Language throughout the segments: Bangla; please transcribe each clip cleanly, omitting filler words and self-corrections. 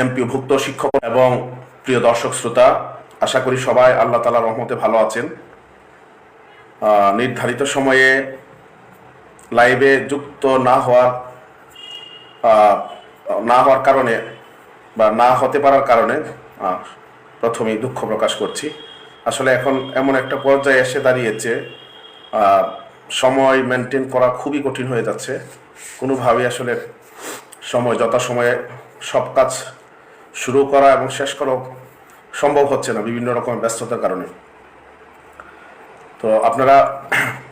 এমপিওভুক্ত শিক্ষক এবং প্রিয় দর্শক শ্রোতা, আশা করি সবাই আল্লাহ তাআলার রহমতে ভালো আছেন। নির্ধারিত সময়ে লাইভে যুক্ত না হওয়ার কারণে বা না হতে পারার কারণে প্রথমেই দুঃখ প্রকাশ করছি। আসলে এখন এমন একটা পর্যায়ে এসে দাঁড়িয়েছে, সময় মেনটেন করা খুবই কঠিন হয়ে যাচ্ছে। কোনোভাবেই আসলে যথাসময়ে সব কাজ শুরু করা এবং শেষ করা সম্ভব হচ্ছে না বিভিন্ন রকম ব্যস্ততার কারণে। তো আপনারা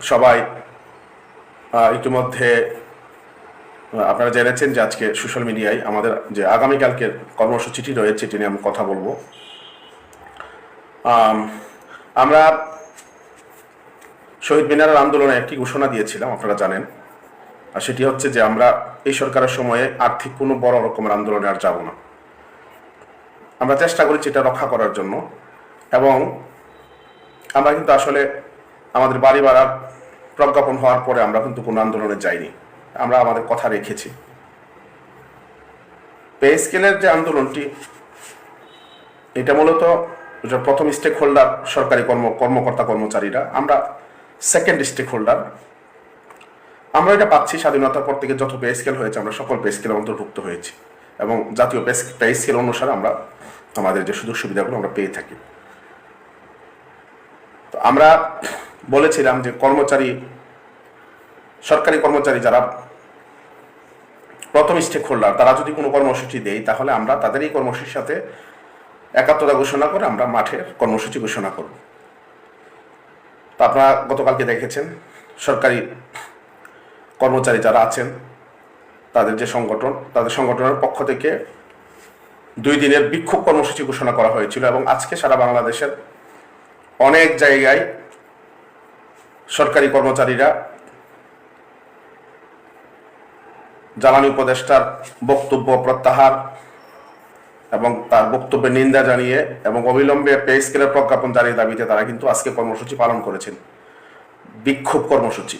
সবাই ইতিমধ্যে আপনারা জেনেছেন যে আজকে সোশ্যাল মিডিয়ায় আমাদের যে আগামীকালকের কর্মসূচিটি রয়েছে এটি নিয়ে আমি কথা বলবো। আমরা শহীদ মিনারের আন্দোলনে একটি ঘোষণা দিয়েছিলাম, আপনারা জানেন, আর সেটি হচ্ছে যে আমরা এই সরকারের সময়ে আর্থিক কোনো বড় রকমের আন্দোলনে আর যাব না। আমরা চেষ্টা করেছি এটা রক্ষা করার জন্য, এবং আমরা কিন্তু আসলে আমাদের বাড়ি ভাড়ার প্রজ্ঞাপন হওয়ার পরে আমরা কিন্তু কোনো আন্দোলনে যাইনি, আমরা আমাদের কথা রেখেছি। পে স্কেলের যে আন্দোলনটি, এটা মূলত প্রথম স্টেক হোল্ডার সরকারি কর্মকর্তা কর্মচারীরা, আমরা সেকেন্ড স্টেক হোল্ডার। আমরা এটা পাচ্ছি স্বাধীনতার পর থেকে যত পে স্কেল হয়েছে আমরা সকল পে স্কেলের অন্তর্ভুক্ত হয়েছি, এবং জাতীয় পে স্কেল অনুসারে আমরা আমাদের যে সুযোগ সুবিধাগুলো আমরা পেয়ে থাকি। তো আমরা বলেছিলাম যে সরকারি কর্মচারী যারা প্রথম স্টেক হোল্ডার, তারা যদি কোনো কর্মসূচি দেয় তাহলে আমরা তাদের এই কর্মসূচির সাথে একাত্মতা ঘোষণা করে আমরা মাঠের কর্মসূচি ঘোষণা করব। তা আপনারা গতকালকে দেখেছেন সরকারি কর্মচারী যারা আছেন তাদের সংগঠনের পক্ষ থেকে 2 দিনের বিক্ষোভ কর্মসূচি ঘোষণা করা হয়েছিল, এবং আজকে সারা বাংলাদেশের অনেক জায়গায় সরকারি কর্মচারীরা জ্বালানি উপদেষ্টার বক্তব্য প্রত্যাহার এবং তার বক্তব্যের নিন্দা জানিয়ে এবং অবিলম্বে পে স্কেলের প্রজ্ঞাপন জারির দাবিতে তারা কিন্তু আজকে কর্মসূচি পালন করেছেন, বিক্ষোভ কর্মসূচি।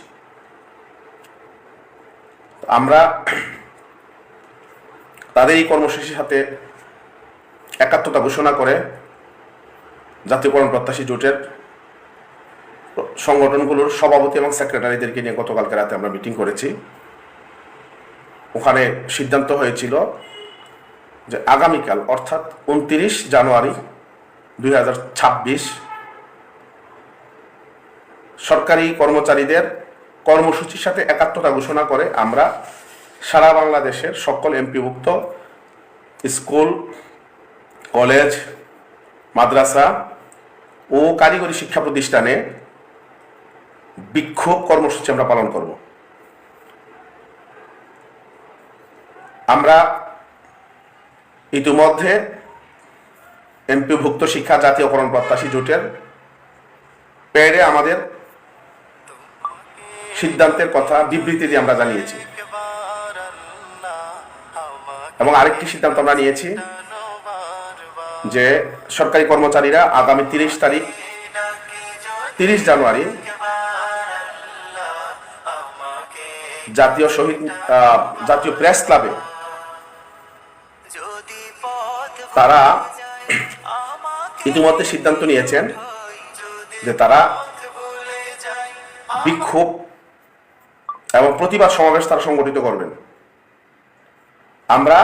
আমরা তাদের এই কর্মসূচির সাথে একাত্মতা ঘোষণা করে জাতীয়করণ প্রত্যাশী জোটের সংগঠনগুলোর সভাপতি এবং সেক্রেটারিদেরকে নিয়ে গতকালকে রাতে আমরা মিটিং করেছি। ওখানে সিদ্ধান্ত হয়েছিল যে আগামীকাল অর্থাৎ 29 জানুয়ারি 2026 সরকারি কর্মচারীদের কর্মসূচির সাথে একাত্মতা ঘোষণা করে আমরা সারা বাংলাদেশের সকল এমপিভুক্ত স্কুল, কলেজ, মাদ্রাসা ও কারিগরি শিক্ষা প্রতিষ্ঠানে বিক্ষোভ কর্মসূচি আমরা পালন করব। আমরা ইতিমধ্যে এমপিভুক্ত শিক্ষা জাতীয়করণ প্রত্যাশী জোটের প্যাডে আমাদের সিদ্ধান্তের কথা বিবৃতি দিয়ে আমরা জানিয়েছি, এবং আরেকটি সিদ্ধান্ত আমরা নিয়েছি যে সরকারি কর্মচারীরা আগামী 30 জানুয়ারি জাতীয় প্রেস ক্লাবে তারা ইতিমধ্যে সিদ্ধান্ত নিয়েছেন যে তারা বিক্ষোভ এবং প্রতিবাদ সমাবেশ তারা সংগঠিত করবেন। আমরা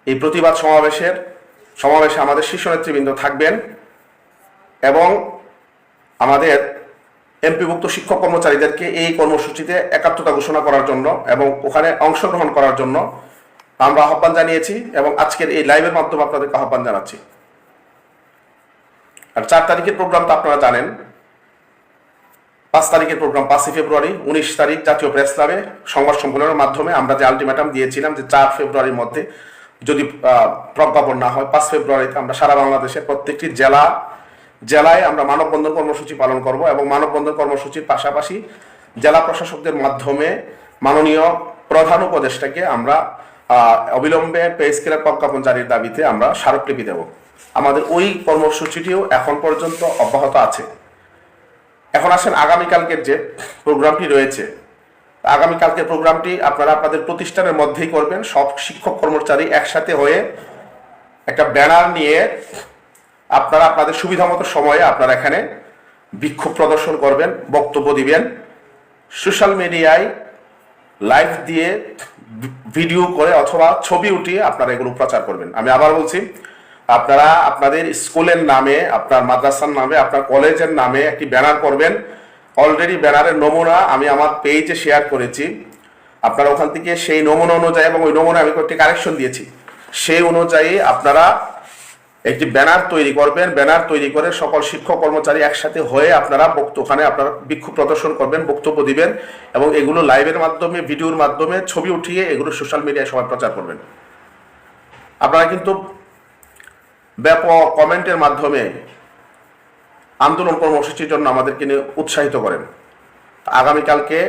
এই প্রতিবাদ সমাবেশে আমাদের শীর্ষ নেতৃবৃন্দ থাকবেন, এবং আমাদের এমপিভুক্ত শিক্ষক কর্মচারীদেরকে এই কর্মসূচিতে একাত্মতা ঘোষণা করার জন্য এবং ওখানে অংশগ্রহণ করার জন্য আমরা আহ্বান জানিয়েছি, এবং আজকের এই লাইভের মাধ্যমে আপনাদেরকে আহ্বান জানাচ্ছি। আর 4 তারিখের প্রোগ্রাম তো আপনারা জানেন। 5 তারিখের প্রোগ্রাম 5 ফেব্রুয়ারি, 19 তারিখ জাতীয় প্রেস ক্লাবে সংবাদ সম্মেলনের মাধ্যমে আমরা যে আলটিমেটাম দিয়েছিলাম যে 4 ফেব্রুয়ারির মধ্যে যদি প্রজ্ঞাপন না হয় 5 ফেব্রুয়ারিতে আমরা সারা বাংলাদেশের প্রত্যেকটি জেলায় আমরা মানববন্ধন কর্মসূচি পালন করব, এবং মানববন্ধন কর্মসূচির পাশাপাশি জেলা প্রশাসকদের মাধ্যমে মাননীয় প্রধান উপদেষ্টাকে আমরা অবিলম্বে পে স্কেলের প্রজ্ঞাপন জারির দাবিতে আমরা স্মারকলিপি দেব। আমাদের ওই কর্মসূচিটিও এখন পর্যন্ত অব্যাহত আছে। এখন আসেন আগামীকালকের যে প্রোগ্রামটি রয়েছে, আগামীকালকের প্রোগ্রামটি আপনারা আপনাদের প্রতিষ্ঠানের মধ্যেই করবেন, সব শিক্ষক কর্মচারী একসাথে হয়ে একটা ব্যানার নিয়ে আপনারা আপনাদের সুবিধা মতো সময়ে আপনারা এখানে বিক্ষোভ প্রদর্শন করবেন, বক্তব্য দিবেন, সোশ্যাল মিডিয়ায় লাইভ দিয়ে ভিডিও করে অথবা ছবি উঠিয়ে আপনারা এগুলো প্রচার করবেন। আমি আবার বলছি, আপনারা আপনাদের স্কুলের নামে, আপনার মাদ্রাসার নামে, আপনার কলেজের নামে একটি ব্যানার করবেন। অলরেডি ব্যানারের নমুনা আমি আমার পেজে শেয়ার করেছি, আপনারা ওখান থেকে সেই নমুনা অনুযায়ী, এবং ওই নমুনা আমি কয়েকটি কারেকশন দিয়েছি, সেই অনুযায়ী আপনারা একটি ব্যানার তৈরি করবেন। ব্যানার তৈরি করে সকল শিক্ষক কর্মচারী একসাথে হয়ে আপনারা ওখানে আপনারা বিক্ষোভ প্রদর্শন করবেন, বক্তব্য দিবেন, এবং এগুলো লাইভের মাধ্যমে, ভিডিওর মাধ্যমে ছবি উঠিয়ে এগুলো সোশ্যাল মিডিয়ায় সবাই প্রচার করবেন। আপনারা কিন্তু ব্যাপক কমেন্টের মাধ্যমে আন্দোলন কর্মসূচির জন্য আমাদেরকে নিয়ে উৎসাহিত করেন। আগামীকালকে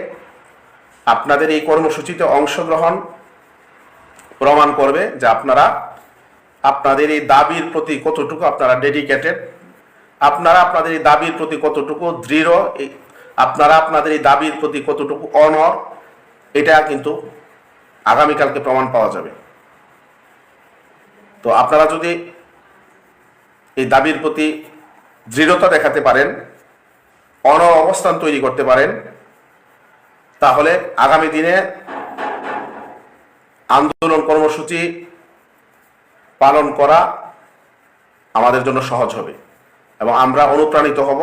আপনাদের এই কর্মসূচিতে অংশগ্রহণ প্রমাণ করবে যে আপনারা আপনাদের এই দাবির প্রতি কতটুকু আপনারা ডেডিকেটেড, আপনারা আপনাদের এই দাবির প্রতি কতটুকু দৃঢ়, আপনারা আপনাদের এই দাবির প্রতি কতটুকু অনড়, এটা কিন্তু আগামীকালকে প্রমাণ পাওয়া যাবে। তো আপনারা যদি এই দাবির প্রতি দৃঢ়তা দেখাতে পারেন, অনড় অবস্থান তৈরি করতে পারেন, তাহলে আগামী দিনে আন্দোলন কর্মসূচি পালন করা আমাদের জন্য সহজ হবে এবং আমরা অনুপ্রাণিত হব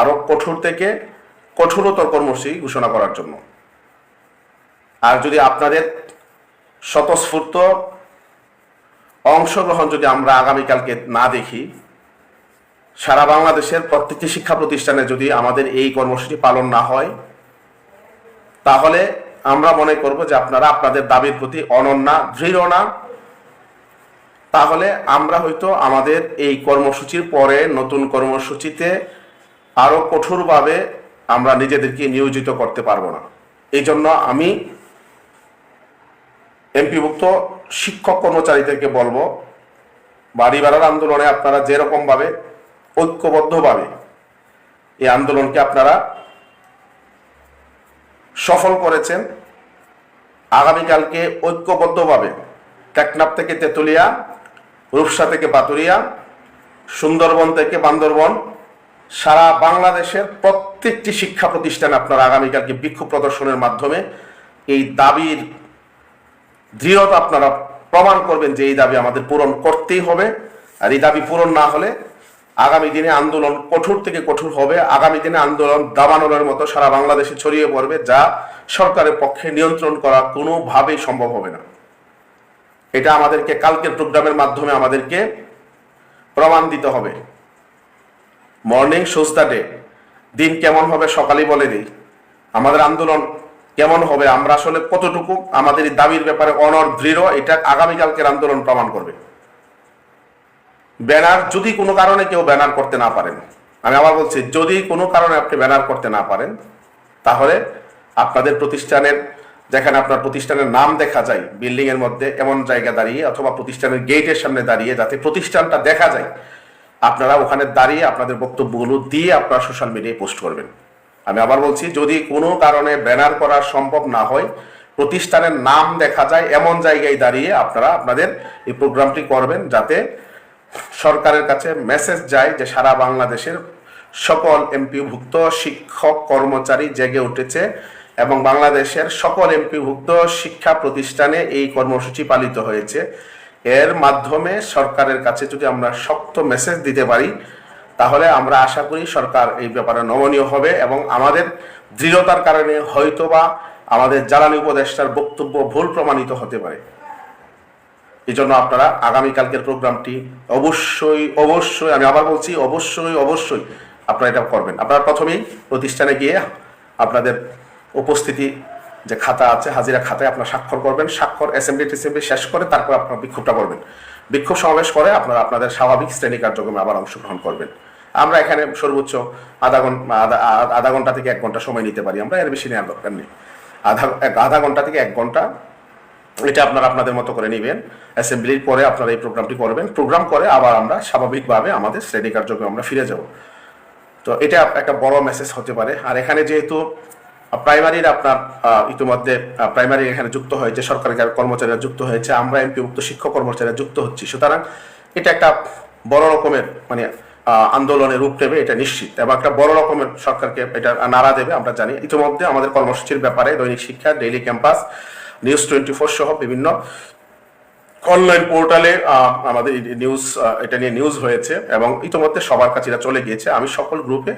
আরো কঠোর থেকে কঠোরতর কর্মসূচি ঘোষণা করার জন্য। আর যদি আপনাদের স্বতঃস্ফূর্ত অংশগ্রহণ যদি আমরা আগামীকালকে না দেখি, সারা বাংলাদেশের প্রত্যেকটি শিক্ষা প্রতিষ্ঠানে যদি আমাদের এই কর্মসূচি পালন না হয়, তাহলে আমরা মনে করব যে আপনারা আপনাদের দাবির প্রতি অনন্য না, দৃঢ় না। তাহলে আমরা হয়তো আমাদের এই কর্মসূচির পরে নতুন কর্মসূচিতে আরো কঠোরভাবে আমরা নিজেদেরকে নিয়োজিত করতে পারবো না। এই জন্য আমি এমপিভুক্ত শিক্ষক কর্মচারীদেরকে বলবো, বাড়ি ভাড়ার আন্দোলনে আপনারা যেরকম ভাবে ঐক্যবদ্ধভাবে এই আন্দোলনকে আপনারা সফল করেছেন, আগামীকালকে ঐক্যবদ্ধভাবে টেকনাফ থেকে তেতুলিয়া, রূপসা থেকে পাতুরিয়া, সুন্দরবন থেকে বান্দরবন, সারা বাংলাদেশের প্রত্যেকটি শিক্ষা প্রতিষ্ঠানে আপনারা আগামীকালকে বিক্ষোভ প্রদর্শনের মাধ্যমে এই দাবির দৃঢ়তা আপনারা প্রমাণ করবেন যে এই দাবি আমাদের পূরণ করতেই হবে। আর এই দাবি পূরণ না হলে আগামী দিনে আন্দোলন কঠোর থেকে কঠোর হবে। আগামী দিনে আন্দোলন দাবানলের মতো সারা বাংলাদেশে ছড়িয়ে পড়বে, যা সরকারের পক্ষে নিয়ন্ত্রণ করা কোনোভাবেই সম্ভব হবে না। এটা আমাদেরকে কালকের প্রোগ্রামের মাধ্যমে আমাদেরকে প্রমাণ দিতে হবে। মর্নিং শোজ দ্য ডে, দিন কেমন হবে সকালেই বলে দিই, আমাদের আন্দোলন কেমন হবে, আমরা আসলে কতটুকু আমাদের এই দাবির ব্যাপারে অনড় দৃঢ়, এটা আগামীকালকের আন্দোলন প্রমাণ করবে। ব্যানার যদি কোনো কারণে কেউ ব্যানার করতে না পারেন, আমি আবার বলছি, যদি কোনো কারণে আপনি ব্যানার করতে না পারেন, তাহলে আপনাদের প্রতিষ্ঠানের, যেখানে আপনার প্রতিষ্ঠানের নাম দেখা যায় বিল্ডিং এর মধ্যে, এমন জায়গা দাঁড়িয়ে অথবা প্রতিষ্ঠানের গেটের সামনে দাঁড়িয়ে, যাতে প্রতিষ্ঠানটা দেখা যায়, আপনারা ওখানে দাঁড়িয়ে আপনাদের বক্তব্যগুলো দিয়ে আপনারা সোশ্যাল মিডিয়ায় পোস্ট করবেন। আমি আবার বলছি, যদি কোনো কারণে ব্যানার করা সম্ভব না হয়, প্রতিষ্ঠানের নাম দেখা যায় এমন জায়গায় দাঁড়িয়ে আপনারা আপনাদের এই প্রোগ্রামটি করবেন, যাতে সরকারের কাছে মেসেজ যায় যে সারা বাংলাদেশের সকল এমপিভুক্ত শিক্ষক কর্মচারী জেগে উঠেছে এবং বাংলাদেশের সকল এমপিভুক্ত শিক্ষা প্রতিষ্ঠানে এই কর্মসূচি পালিত হয়েছে। এর মাধ্যমে সরকারের কাছে যদি আমরা শক্ত মেসেজ দিতে পারি, তাহলে আমরা আশা করি সরকার এই ব্যাপারে নমনীয় হবে এবং আমাদের দৃঢ়তার কারণে হয়তোবা আমাদের জ্বালানি উপদেষ্টার বক্তব্য ভুল প্রমাণিত হতে পারে। এই জন্য আপনারা আগামীকালকের প্রোগ্রামটি অবশ্যই অবশ্যই, আমি আবার বলছি, অবশ্যই অবশ্যই আপনারা এটা করবেন। আপনারা প্রথমেই প্রতিষ্ঠানে গিয়ে আপনাদের উপস্থিতি যে খাতা আছে, হাজিরা খাতায় আপনারা স্বাক্ষর করবেন। স্বাক্ষর অ্যাসেম্বলি শেষ করে তারপর আপনারা বিক্ষোভটা করবেন। বিক্ষোভ সমাবেশ করে আপনারা আপনাদের স্বাভাবিক শ্রেণী কার্যক্রমে আবার অংশগ্রহণ করবেন। আমরা এখানে সর্বোচ্চ আধা ঘন্টা থেকে 1 ঘন্টা সময় নিতে পারি, আমরা এর বেশি নেওয়ার দরকার নেই। আধা ঘন্টা থেকে 1 ঘন্টা এটা আপনারা আপনাদের মতো করে নেবেন। অ্যাসেম্বলির পরে আপনারা এই প্রোগ্রামটি করবেন। প্রোগ্রাম করে আবার আমরা স্বাভাবিকভাবে আমাদের শ্রেণী কার্যক্রমে আমরা ফিরে যাব। তো এটা একটা বড় মেসেজ হতে পারে। আর এখানে যেহেতু প্রাইমারির আপনার ইতিমধ্যে প্রাইমারি এখানে যুক্ত হয়েছে, সরকারি কর্মচারীরা যুক্ত হয়েছে, আমরা এমপিভুক্ত শিক্ষক কর্মচারীরা যুক্ত হচ্ছি। সুতরাং এটা একটা বড় রকমের মানে আন্দোলনের রূপ নেবে, এটা নিশ্চিত, এবং একটা বড় রকমের সরকারকে এটা নাড়া দেবে আমরা জানি। ইতিমধ্যে আমাদের কর্মসূচির ব্যাপারে দৈনিক শিক্ষা, ডেইলি ক্যাম্পাস, নিউজ 24 সহ বিভিন্ন অনলাইন পোর্টালে আমাদের নিউজ এটা নিয়ে নিউজ হয়েছে এবং ইতিমধ্যে সবার কাছে এটা চলে গিয়েছে। আমি সকল গ্রুপে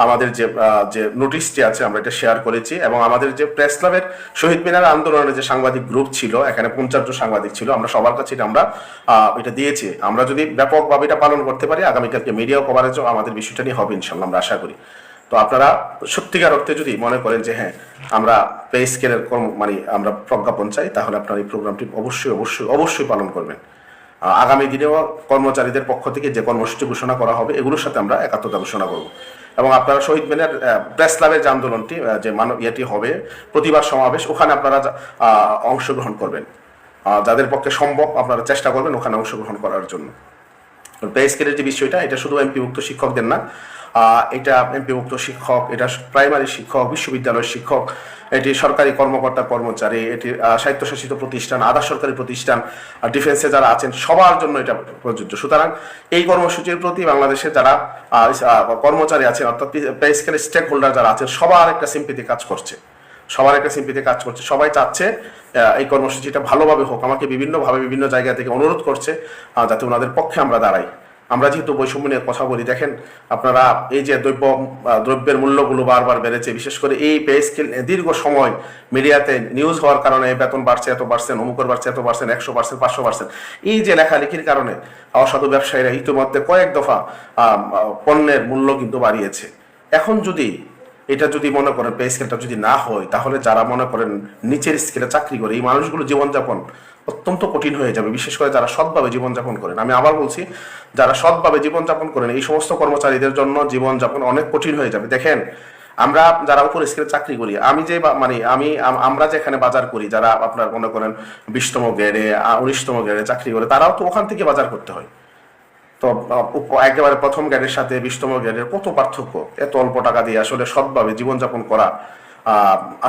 আমাদের যে নোটিশটি আছে আমরা এটা শেয়ার করেছি, এবং আমাদের যে প্রেস ক্লাবের শহীদ মিনার আন্দোলনের যে সাংবাদিক গ্রুপ ছিল, এখানে 50 জন সাংবাদিক ছিল, আমরা সবার কাছে আমরা এটা দিয়েছি। আমরা যদি ব্যাপকভাবে এটা পালন করতে পারি, আগামীকালকে মিডিয়া কভারেজও আমাদের বিষয়টা নিয়ে হবে ইনশাল্লাহ, আমরা আশা করি। তো আপনারা সত্যিকার অর্থে যদি মনে করেন যে হ্যাঁ আমরা পে স্কেলের মানে আমরা প্রজ্ঞাপন চাই, তাহলে আপনার এই প্রোগ্রামটি অবশ্যই অবশ্যই অবশ্যই পালন করবেন। আগামী দিনেও কর্মচারীদের পক্ষ থেকে যে কর্মসূচি ঘোষণা করা হবে এগুলোর সাথে আমরা একাত্মতা ঘোষণা করব, এবং আপনারা শহীদ মিনার প্রেস ক্লাবের যে আন্দোলনটি যে ইয়েটি হবে প্রতিবাদ সমাবেশ, ওখানে আপনারা অংশগ্রহণ করবেন, যাদের পক্ষে সম্ভব আপনারা চেষ্টা করবেন ওখানে অংশগ্রহণ করার জন্য। পে স্কেলের যে বিষয়টা, এটা শুধু এমপিভুক্ত শিক্ষকদের না, এটা এমপিভুক্ত শিক্ষক, এটা প্রাইমারি শিক্ষক, বিশ্ববিদ্যালয়ের শিক্ষক, এটি সরকারি কর্মকর্তা কর্মচারী, এটি স্বায়ত্তশাসিত প্রতিষ্ঠান, আধা সরকারি প্রতিষ্ঠান, ডিফেন্সে যারা আছেন সবার জন্য এটা প্রযোজ্য। সুতরাং এই কর্মসূচির প্রতি বাংলাদেশে যারা কর্মচারী আছেন, অর্থাৎ পে স্কেলের স্টেক হোল্ডার যারা আছেন, সবার একটা সিম্পিতি কাজ করছে, সবাই চাচ্ছে এই কর্মসূচিটা ভালোভাবে হোক। আমাকে বিভিন্নভাবে বিভিন্ন জায়গা থেকে অনুরোধ করছে যাতে ওনাদের পক্ষে আমরা দাঁড়াই। আমরা যেহেতু বৈষম্য নিয়ে কথা বলি, দেখেন আপনারা এই যে দ্রব্যের মূল্যগুলো বারবার বেড়েছে, বিশেষ করে এই পে স্কেল দীর্ঘ সময় মিডিয়াতে নিউজ হওয়ার কারণে বেতন বাড়ছে এত পার্সেন্ট, অমুকের বাড়ছে এত পার্সেন্ট, 100%, 500%, এই যে লেখালেখির কারণে অসাধু ব্যবসায়ীরা ইতিমধ্যে কয়েক দফা পণ্যের মূল্য কিন্তু বাড়িয়েছে। এখন এটা যদি মনে করেন পে স্কেলটা যদি না হয়, তাহলে যারা মনে করেন নিচের স্কেলে চাকরি করে এই মানুষগুলো জীবনযাপন অত্যন্ত কঠিন হয়ে যাবে, বিশেষ করে যারা সৎভাবে জীবনযাপন করেন। আমি আবার বলছি, যারা সৎভাবে জীবনযাপন করেন এই সমস্ত কর্মচারীদের জন্য জীবনযাপন অনেক কঠিন হয়ে যাবে। দেখেন আমরা যারা উপর স্কেলে চাকরি করি, আমরা যেখানে বাজার করি, যারা আপনার মনে করেন 20তম গ্রেডে 19তম গ্রেডে চাকরি করে, তারাও তো ওখান থেকে বাজার করতে হয়। তো একেবারে প্রথম গ্রেডের সাথে 20তম গ্রেডের কত পার্থক্য! এত অল্প টাকা দিয়ে আসলে সৎভাবে জীবনযাপন করা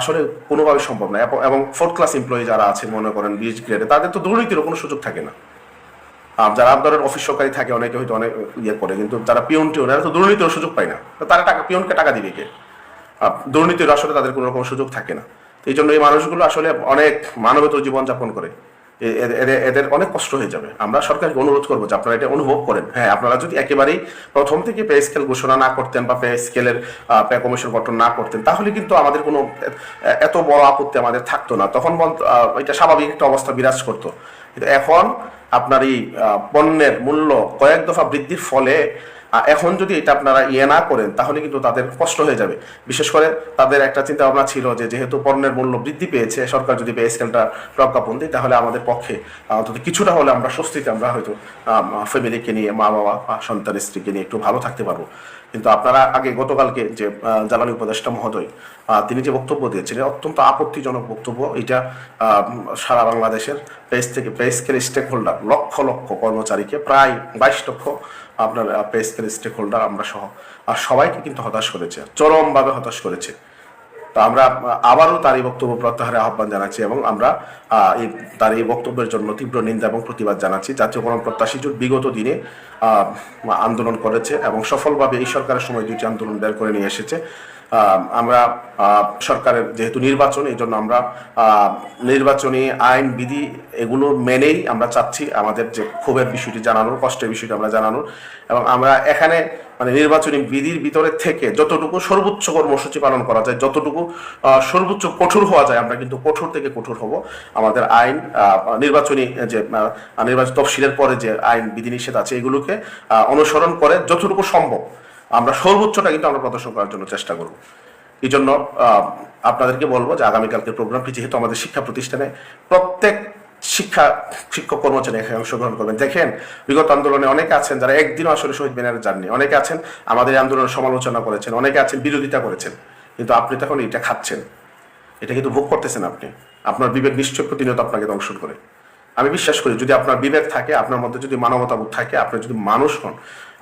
আসলে কোনোভাবে সম্ভব না। এবং 4th ক্লাস এমপ্লয়ি যারা আছে মনে করেন 20 গ্রেডে, তাদের তো দুর্নীতিরও কোনো সুযোগ থাকে না। যারা আপনার অফিস সহকারী থাকে অনেকে হয়তো অনেক ইয়ে করে, কিন্তু যারা পিয়ন এরা তো দুর্নীতির সুযোগ পায় না। তারা পিয়নকে টাকা দিবে কে? দুর্নীতির আসলে তাদের কোনো রকম সুযোগ থাকে না। এই জন্য এই মানুষগুলো আসলে অনেক মানবেতর জীবনযাপন করে, এদের অনেক কষ্ট হয়ে যাবে। আমরা সরকারকে অনুরোধ করবো যে আপনারা এটা অনুভব করেন। হ্যাঁ, আপনারা যদি একেবারেই প্রথম থেকে পে স্কেল ঘোষণা না করতেন বা পে স্কেলের পে কমিশন গঠন না করতেন, তাহলে কিন্তু আমাদের কোনো এত বড় আপত্তি আমাদের থাকতো না, তখন এটা স্বাভাবিক একটা অবস্থা বিরাজ করতো। কিন্তু এখন আপনার এই পণ্যের মূল্য কয়েক দফা বৃদ্ধির ফলে এখন যদি এটা আপনারা না করেন, তাহলে কিন্তু তাদের কষ্ট হয়ে যাবে। বিশেষ করে তাদের একটা চিন্তা ভাবনা ছিল যে যেহেতু পণ্যের মূল্য বৃদ্ধি পেয়েছে, সরকার যদি পে স্কেলটা প্রজ্ঞাপন দেয়, তাহলে আমাদের পক্ষে অন্তত কিছুটা হলে আমরা স্বস্তিতে আমরা হয়তো ফ্যামিলিকে নিয়ে, মা বাবা সন্তান স্ত্রীকে নিয়ে একটু ভালো থাকতে পারবো। কিন্তু আপনারা গতকালকে যে জ্বালানি উপদেষ্টা মহোদয় তিনি যে বক্তব্য দিয়েছিলেন, অত্যন্ত আপত্তিজনক বক্তব্য। এটা সারা বাংলাদেশের pay scale stake holder lakh lakh কর্মচারীকে, প্রায় 22 লক্ষ আপনার পে স্কেল স্টেক হোল্ডার আমরা সহ আর সবাইকে কিন্তু হতাশ করেছে, চরমভাবে হতাশ করেছে। তো আমরা আবারও তার এই বক্তব্য প্রত্যাহারের আহ্বান জানাচ্ছি, এবং আমরা তার এই বক্তব্যের জন্য তীব্র নিন্দা এবং প্রতিবাদ জানাচ্ছি। জাতীয় গণপ্রত্যাশী জোট বিগত দিনে আন্দোলন করেছে এবং সফলভাবে এই সরকারের সময় 2টি আন্দোলন বের করে নিয়ে এসেছে। আমরা সরকারের যেহেতু নির্বাচন, এই জন্য আমরা নির্বাচনী আইন বিধি এগুলো মেনেই আমরা চাচ্ছি আমাদের যে ক্ষোভের বিষয়টি জানানোর, কষ্টের বিষয়টি আমরা জানানোর, এবং আমরা এখানে মানে নির্বাচনী বিধির ভিতরে থেকে যতটুকু সর্বোচ্চ কর্মসূচি পালন করা যায়, যতটুকু সর্বোচ্চ কঠোর হওয়া যায়, আমরা কিন্তু কঠোর থেকে কঠোর হব। আমাদের আইন নির্বাচনী যে নির্বাচন তফসিলের পরে যে আইন বিধিনিষেধ আছে এগুলোকে অনুসরণ করে যতটুকু সম্ভব আমরা সর্বোচ্চটা কিন্তু আমরা প্রদর্শন করার জন্য চেষ্টা করব। এই জন্য আপনাদেরকে বলবো যে আগামীকালকের প্রোগ্রামটি যেহেতু আমাদের শিক্ষা প্রতিষ্ঠানে প্রত্যেক শিক্ষক কর্মচারী এখানে অংশগ্রহণ করবেন। দেখেন বিগত আন্দোলনে অনেকে আছেন যারা একদিনও আসলে শহীদ মিনারে যাননি, অনেকে আছেন আমাদের আন্দোলনের সমালোচনা করেছেন, অনেকে আছেন বিরোধিতা করেছেন, কিন্তু আপনি তখন এটা খাচ্ছেন, এটা কিন্তু ভোগ করতেছেন আপনি। আপনার বিবেক নিশ্চয় প্রতিনিয়ত আপনাকে দংশন করে। আমি বিশ্বাস করি যদি আপনার বিবেক থাকে, আপনার মধ্যে যদি মানবতাবোধ থাকে, আপনি যদি মানুষ হন,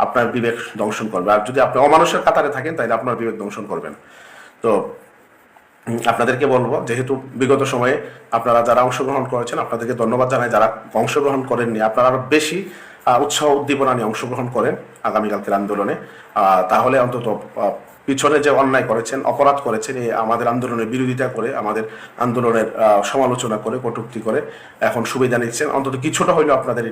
আপনার বিবেক দংশন করবে। আর যদি আপনি অমানুষের কাতারে থাকেন, তাহলে আপনার বিবেক দংশন করবেন। তো আপনাদেরকে বলবো, যেহেতু বিগত সময়ে আপনারা যারা অংশগ্রহণ করেছেন আপনাদেরকে ধন্যবাদ জানাই, যারা অংশগ্রহণ করেননি আপনারা আরো বেশি উৎসাহ উদ্দীপনা নিয়ে অংশগ্রহণ করেন আগামীকালকের আন্দোলনে। তাহলে অন্তত পিছনে যে অন্যায় করেছেন, অপরাধ করেছেন, এই আমাদের আন্দোলনের বিরোধিতা করে, আমাদের আন্দোলনের সমালোচনা করে, কটূক্তি করে এখন সুবিধা নিচ্ছেন, অন্তত কিছুটা হইলেও আপনাদের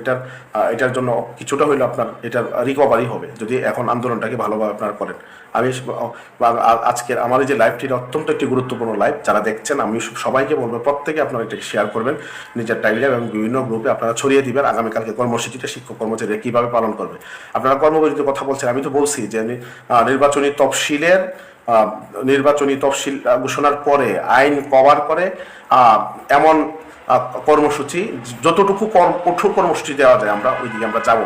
এটার জন্য কিছুটা হইলেও আপনার এটার রিকভারি হবে যদি এখন আন্দোলনটাকে ভালোভাবে আপনারা করেন। আমি আজকের আমার এই যে লাইভটির অত্যন্ত একটি গুরুত্বপূর্ণ লাইভ, যারা দেখছেন আমি সবাইকে বলবো প্রত্যেকে আপনারা এটাকে শেয়ার করবেন নিজের টাইমলাইন এবং বিভিন্ন গ্রুপে আপনারা ছড়িয়ে দিবেন আগামীকালকে কর্মসূচিটা শিক্ষক কর্মচারীরা কীভাবে পালন করবে। আপনারা কর্মবিরতির কথা বলছেন, আমি তো বলছি যে আমি নির্বাচনী তফসিল ঘোষণার পরে আইন কভার করে এমন কর্মসূচি, যতটুকু কঠোর কর্মসূচি দেওয়া যায় আমরা ওই দিকে আমরা যাবো।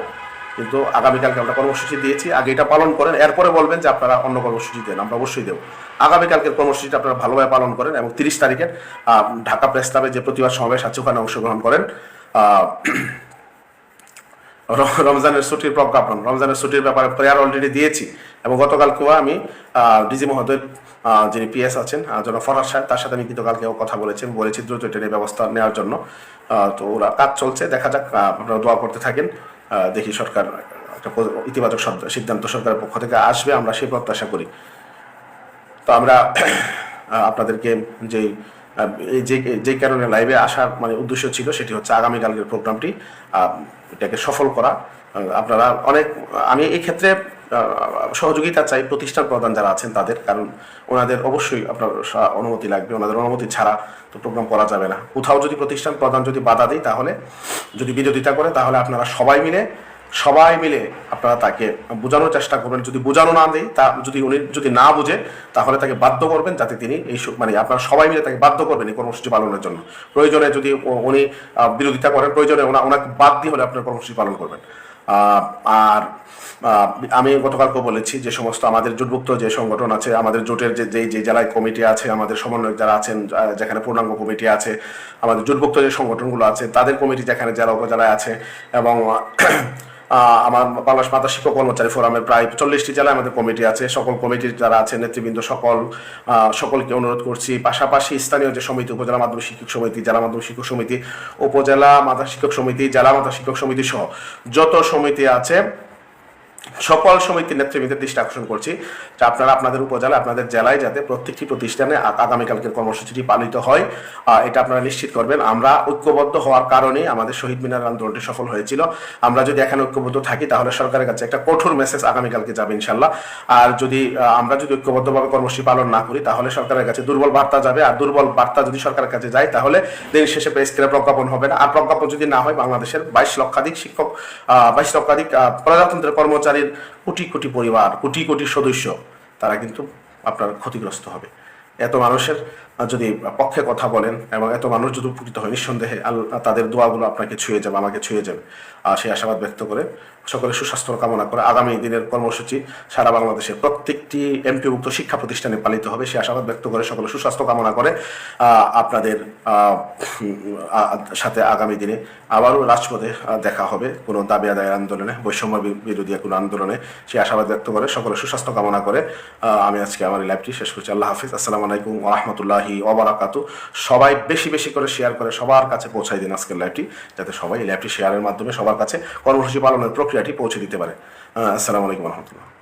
কিন্তু আগামীকালকে আমরা কর্মসূচি দিয়েছি, আগে এটা পালন করেন, এরপরে বলবেন যে আপনারা অন্য কর্মসূচি দেন, আমরা অবশ্যই দেবো। আগামীকালকের কর্মসূচিটা আপনারা ভালোভাবে পালন করেন এবং 30 তারিখের ঢাকা প্রেস ক্লাবে যে প্রতিবাদ সমাবেশ আছে ওখানে অংশগ্রহণ করেন। রমজানের ছুটির প্রজ্ঞাপন, রমজানের ছুটির ব্যাপারে প্রেয়ার অলরেডি দিয়েছি এবং গতকালকেও আমি ডিজি মহোদয়ের যিনি পিএস আছেন জনাব ফরহাদ সাহেব, তার সাথে আমি কিন্তু কালকেও কথা বলেছি দ্রুত ট্রেনের ব্যবস্থা নেওয়ার জন্য। তো ওরা কাজ চলছে, দেখা যাক, আপনারা দোয়া করতে থাকেন। দেখি সরকার একটা ইতিবাচক সিদ্ধান্ত সরকারের পক্ষ থেকে আসবে, আমরা সেই প্রত্যাশা করি। তো আমরা আপনাদেরকে যে কারণে লাইভে আসার উদ্দেশ্য ছিল সেটি হচ্ছে আগামীকালকের প্রোগ্রামটি এটাকে সফল করা। আপনারা আমি এই ক্ষেত্রে সহযোগিতা চাই প্রতিষ্ঠান প্রধান যারা আছেন তাদের, কারণ ওনাদের অবশ্যই আপনার অনুমতি লাগবে, ওনাদের অনুমতি ছাড়া তো প্রোগ্রাম করা যাবে না। কোথাও যদি প্রতিষ্ঠান প্রধান যদি বাধা দেয়, তাহলে যদি বিরোধিতা করে, তাহলে আপনারা সবাই মিলে আপনারা তাকে বোঝানোর চেষ্টা করবেন। যদি বোঝানো না দেয়, উনি যদি না বুঝে, তাহলে তাকে বাধ্য করবেন যাতে তিনি আপনারা সবাই মিলে তাকে বাধ্য করবেন এই কর্মসূচি পালনের জন্য। প্রয়োজনে যদি উনি বিরোধিতা করেন, প্রয়োজনে ওনাকে বাদ দিয়ে হলে আপনার কর্মসূচি পালন করবেন। আর আমি গতকালকে বলেছি যে সমস্ত আমাদের জোটভুক্ত যে সংগঠন আছে, আমাদের জোটের যে জেলায় কমিটি আছে, আমাদের সমন্বয়ক যারা আছেন, যেখানে পূর্ণাঙ্গ কমিটি আছে, আমাদের জোটভুক্ত যে সংগঠনগুলো আছে তাদের কমিটি যেখানে জেলা উপজেলায় আছে, এবং আমার বাংলাদেশ মাতা শিক্ষক কর্মচারী ফোরামের প্রায় 40টি জেলায় আমাদের কমিটি আছে। সকল কমিটির যারা আছে নেতৃবৃন্দ সকলকে অনুরোধ করছি, পাশাপাশি স্থানীয় যে সমিতি, উপজেলা মাধ্যমিক শিক্ষক সমিতি, জেলা মাধ্যমিক শিক্ষক সমিতি, উপজেলা মাতা শিক্ষক সমিতি, জেলা মাতা শিক্ষক সমিতি সহ যত সমিতি আছে সকল সমিতির নেতৃবৃন্দের দৃষ্টি আকর্ষণ করছি যে আপনারা আপনাদের উপজেলা, আপনাদের জেলায় যাতে প্রত্যেকটি প্রতিষ্ঠানে আগামীকালকের কর্মসূচিটি পালিত হয়, এটা আপনারা নিশ্চিত করবেন। আমরা ঐক্যবদ্ধ হওয়ার কারণেই আমাদের শহীদ মিনার আন্দোলনটি সফল হয়েছিল। আমরা যদি এখানে ঐক্যবদ্ধ থাকি, তাহলে সরকারের কাছে একটা কঠোর মেসেজ আগামীকালকে যাবে ইনশাল্লাহ। আর আমরা যদি ঐক্যবদ্ধভাবে কর্মসূচি পালন না করি, তাহলে সরকারের কাছে দুর্বল বার্তা যাবে, আর দুর্বল বার্তা যদি সরকারের কাছে যায়, তাহলে দিন শেষে প্রেস ক্লাবে প্রজ্ঞাপন হবে না। আর প্রজ্ঞাপন যদি না হয়, বাংলাদেশের 22 লক্ষাধিক শিক্ষক, 22 লক্ষাধিক প্রজাতন্ত্রের কর্মচারীর কোটি কোটি পরিবার, কোটি কোটি সদস্য, তারা কিন্তু আপনার ক্ষতিগ্রস্ত হবে। এত মানুষের যদি পক্ষে কথা বলেন এবং এত মানুষ যদি উপকৃত হয়, নিঃসন্দেহে তাদের দোয়াগুলো আপনাকে ছুঁয়ে যাবে, আমাকে ছুঁয়ে যাবে। সেই আশাবাদ ব্যক্ত করে, সকলের সুস্বাস্থ্য কামনা করে আগামী দিনের কর্মসূচি সারা বাংলাদেশের প্রত্যেকটি এমপিভুক্ত শিক্ষা প্রতিষ্ঠানে পালিত হবে, সেই আশাবাদ ব্যক্ত করে, সকলের সুস্বাস্থ্য কামনা করে আপনাদের সাথে আগামী দিনে আবারও রাজপথে দেখা হবে কোনো দাবি আদায়ের আন্দোলনে, বৈষম্য বিরোধী কোনো আন্দোলনে, সেই আশাবাদ ব্যক্ত করে, সকলের সুস্বাস্থ্য কামনা করে আমি আজকে আমার এই লাইভটি শেষ করছি। আল্লাহ হাফিজ। আসসালামু আলাইকুম ওয়া রাহমাতুল্লাহি ওয়া বারাকাতুহু। সবাই বেশি বেশি করে শেয়ার করে সবার কাছে পৌঁছাই দিন আজকের লাইভটি, যাতে সবাই এই লাইভটি শেয়ারের মাধ্যমে সবার কাছে কর্মসূচি পালনের প্রক্রিয়াটি পৌঁছে দিতে পারে। আসসালামু আলাইকুম ওয়া রাহমাতুল্লাহ।